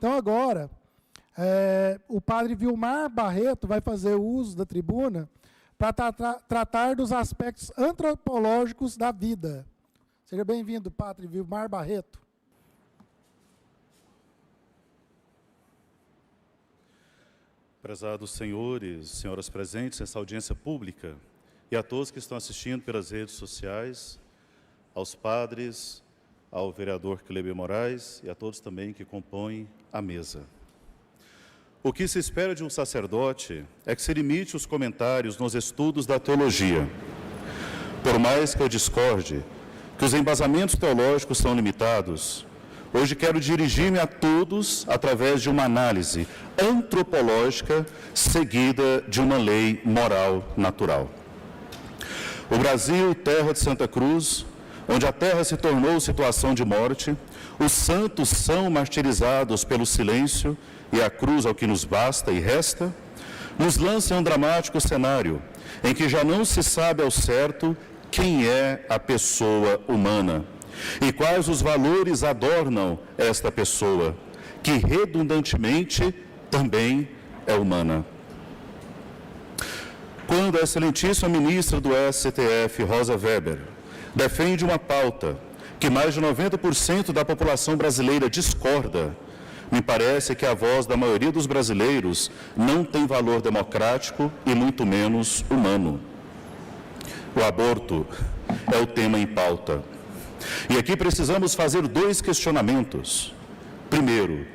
Então, agora, o padre Vilmar Barreto vai fazer uso da tribuna para tratar dos aspectos antropológicos da vida. Seja bem-vindo, padre Vilmar Barreto. Prezados senhores, senhoras presentes nessa audiência pública, e a todos que estão assistindo pelas redes sociais, aos padres, ao vereador Cleber Moraes e a todos também que compõem a mesa. O que se espera de um sacerdote é que se limite os comentários nos estudos da teologia. Por mais que eu discorde que os embasamentos teológicos são limitados, hoje quero dirigir-me a todos através de uma análise antropológica seguida de uma lei moral natural. O Brasil, terra de Santa Cruz, onde a terra se tornou situação de morte, os santos são martirizados pelo silêncio e a cruz ao que nos basta e resta, nos lança em um dramático cenário em que já não se sabe ao certo quem é a pessoa humana e quais os valores adornam esta pessoa, que redundantemente também é humana. Quando a excelentíssima ministra do STF, Rosa Weber, defende uma pauta que mais de 90% da população brasileira discorda, me parece que a voz da maioria dos brasileiros não tem valor democrático e muito menos humano. O aborto é o tema em pauta. E aqui precisamos fazer dois questionamentos. Primeiro,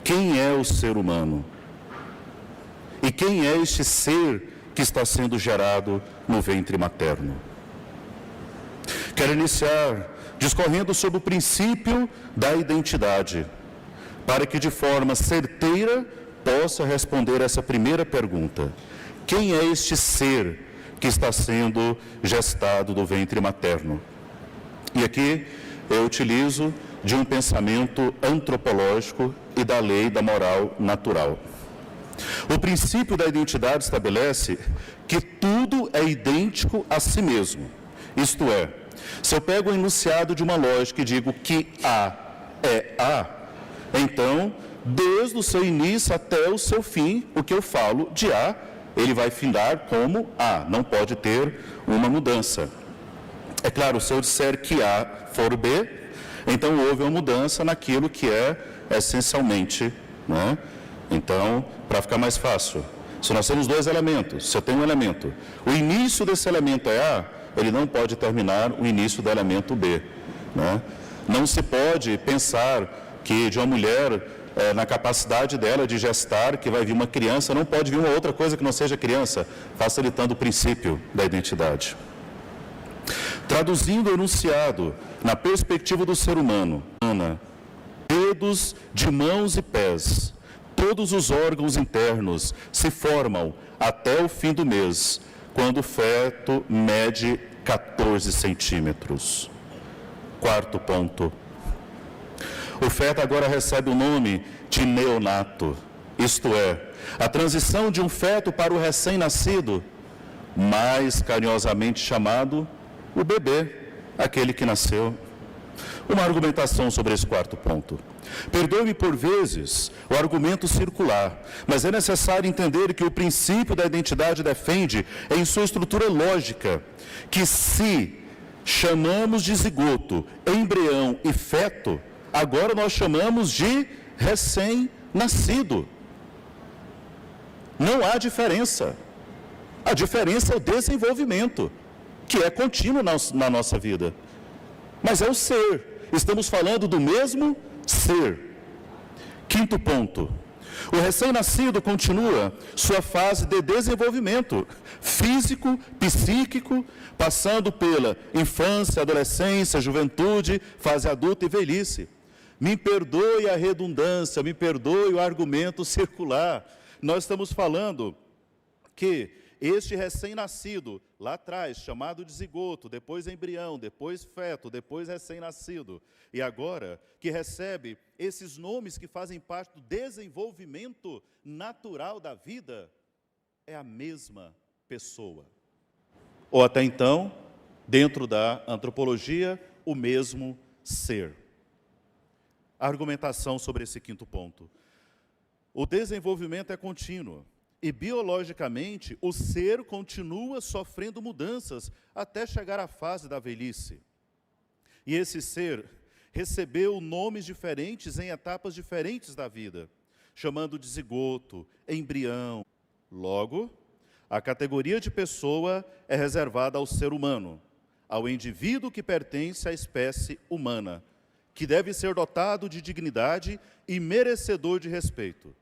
quem é o ser humano? E quem é este ser que está sendo gerado no ventre materno? Quero iniciar discorrendo sobre o princípio da identidade, para que de forma certeira possa responder essa primeira pergunta. Quem é este ser que está sendo gestado do ventre materno? E aqui eu utilizo de um pensamento antropológico e da lei da moral natural. O princípio da identidade estabelece que tudo é idêntico a si mesmo. Isto é, se eu pego o enunciado de uma lógica e digo que A é A, então, desde o seu início até o seu fim, o que eu falo de A, ele vai findar como A, não pode ter uma mudança. É claro, se eu disser que A for B, então houve uma mudança naquilo que é essencialmente, né? Então, para ficar mais fácil, se nós temos dois elementos, se eu tenho um elemento, o início desse elemento é A, ele não pode terminar o início do elemento B, né? Não se pode pensar que de uma mulher, na capacidade dela de gestar, que vai vir uma criança, não pode vir uma outra coisa que não seja criança, facilitando o princípio da identidade. Traduzindo o enunciado na perspectiva do ser humano, dedos de mãos e pés, todos os órgãos internos se formam até o fim do mês, quando o feto mede 14 centímetros. Quarto ponto. O feto agora recebe o nome de neonato, isto é, a transição de um feto para o recém-nascido, mais carinhosamente chamado o bebê, aquele que nasceu. Uma argumentação sobre esse quarto ponto. Perdoe-me por vezes o argumento circular, mas é necessário entender que o princípio da identidade defende, em sua estrutura lógica, que se chamamos de zigoto, embrião e feto, agora nós chamamos de recém-nascido. Não há diferença. A diferença é o desenvolvimento, que é contínuo na nossa vida. Mas é o ser. Estamos falando do mesmo ser. Quinto ponto. O recém-nascido continua sua fase de desenvolvimento físico, psíquico, passando pela infância, adolescência, juventude, fase adulta e velhice. Me perdoe a redundância, me perdoe o argumento circular. Nós estamos falando que este recém-nascido, lá atrás, chamado de zigoto, depois embrião, depois feto, depois recém-nascido, e agora que recebe esses nomes que fazem parte do desenvolvimento natural da vida, é a mesma pessoa. Ou até então, dentro da antropologia, o mesmo ser. a argumentação sobre esse quinto ponto. O desenvolvimento é contínuo e, biologicamente, o ser continua sofrendo mudanças até chegar à fase da velhice. E esse ser recebeu nomes diferentes em etapas diferentes da vida, chamando de zigoto, embrião. Logo, a categoria de pessoa é reservada ao ser humano, ao indivíduo que pertence à espécie humana, que deve ser dotado de dignidade e merecedor de respeito.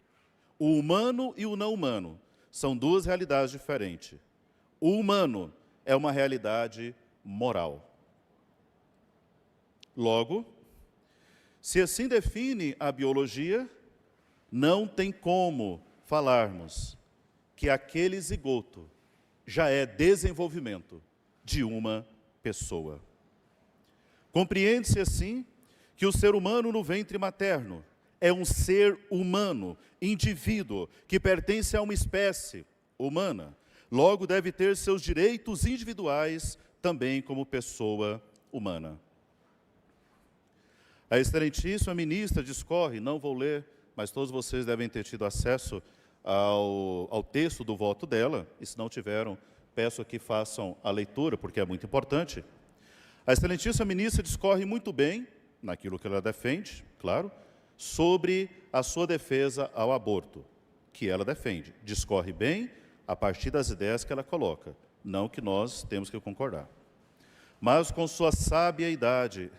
O humano e o não humano são duas realidades diferentes. O humano é uma realidade moral. Logo, se assim define a biologia, não tem como falarmos que aquele zigoto já é desenvolvimento de uma pessoa. Compreende-se assim que o ser humano no ventre materno é um ser humano, indivíduo, que pertence a uma espécie humana. Logo, deve ter seus direitos individuais também como pessoa humana. A excelentíssima ministra discorre, não vou ler, mas todos vocês devem ter tido acesso ao texto do voto dela, e se não tiveram, peço que façam a leitura, porque é muito importante. A excelentíssima ministra discorre muito bem, naquilo que ela defende, claro, sobre a sua defesa ao aborto, que ela defende. Discorre bem a partir das ideias que ela coloca, não que nós temos que concordar. Mas com sua sábia idade,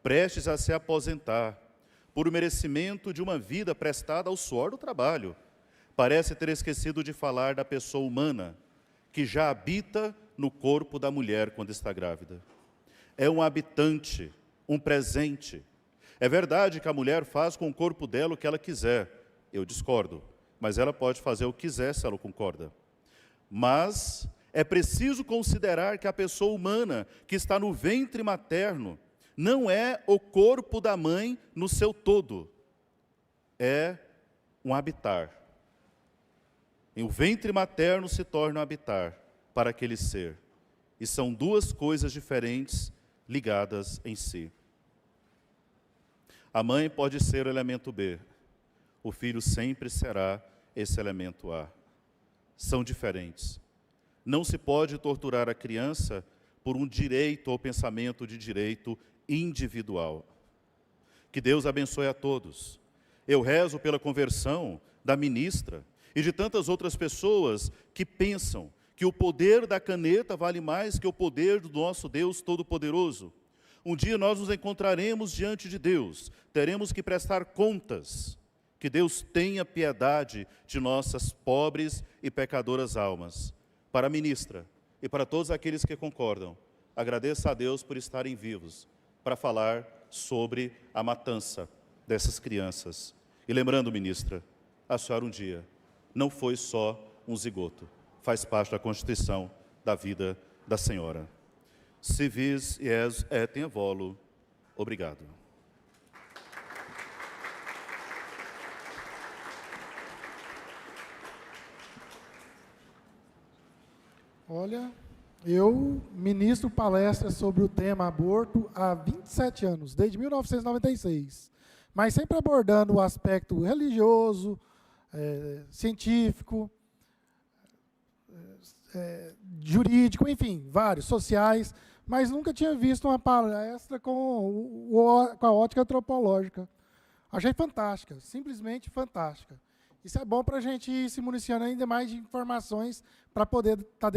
prestes a se aposentar, por merecimento de uma vida prestada ao suor do trabalho, parece ter esquecido de falar da pessoa humana, que já habita no corpo da mulher quando está grávida. É um habitante, um presente. É verdade que a mulher faz com o corpo dela o que ela quiser. Eu discordo, mas ela pode fazer o que quiser se ela concorda. Mas é preciso considerar que a pessoa humana que está no ventre materno não é o corpo da mãe no seu todo. É um habitar. E o ventre materno se torna um habitar para aquele ser. E são duas coisas diferentes ligadas em si. A mãe pode ser o elemento B. O filho sempre será esse elemento A. São diferentes. Não se pode torturar a criança por um direito ou pensamento de direito individual. Que Deus abençoe a todos. Eu rezo pela conversão da ministra e de tantas outras pessoas que pensam que o poder da caneta vale mais que o poder do nosso Deus Todo-Poderoso. Um dia nós nos encontraremos diante de Deus, teremos que prestar contas. Que Deus tenha piedade de nossas pobres e pecadoras almas. Para a ministra e para todos aqueles que concordam, agradeço a Deus por estarem vivos, para falar sobre a matança dessas crianças. E lembrando, ministra, a senhora um dia não foi só um zigoto, faz parte da constituição da vida da senhora. Si vis ies et in volo. Obrigado. Olha, eu ministro palestras sobre o tema aborto há 27 anos, desde 1996, mas sempre abordando o aspecto religioso, científico, jurídico, enfim, vários, sociais, mas nunca tinha visto uma palestra com a ótica antropológica. Achei fantástica, simplesmente fantástica. Isso é bom para a gente ir se municiando ainda mais de informações para poder estar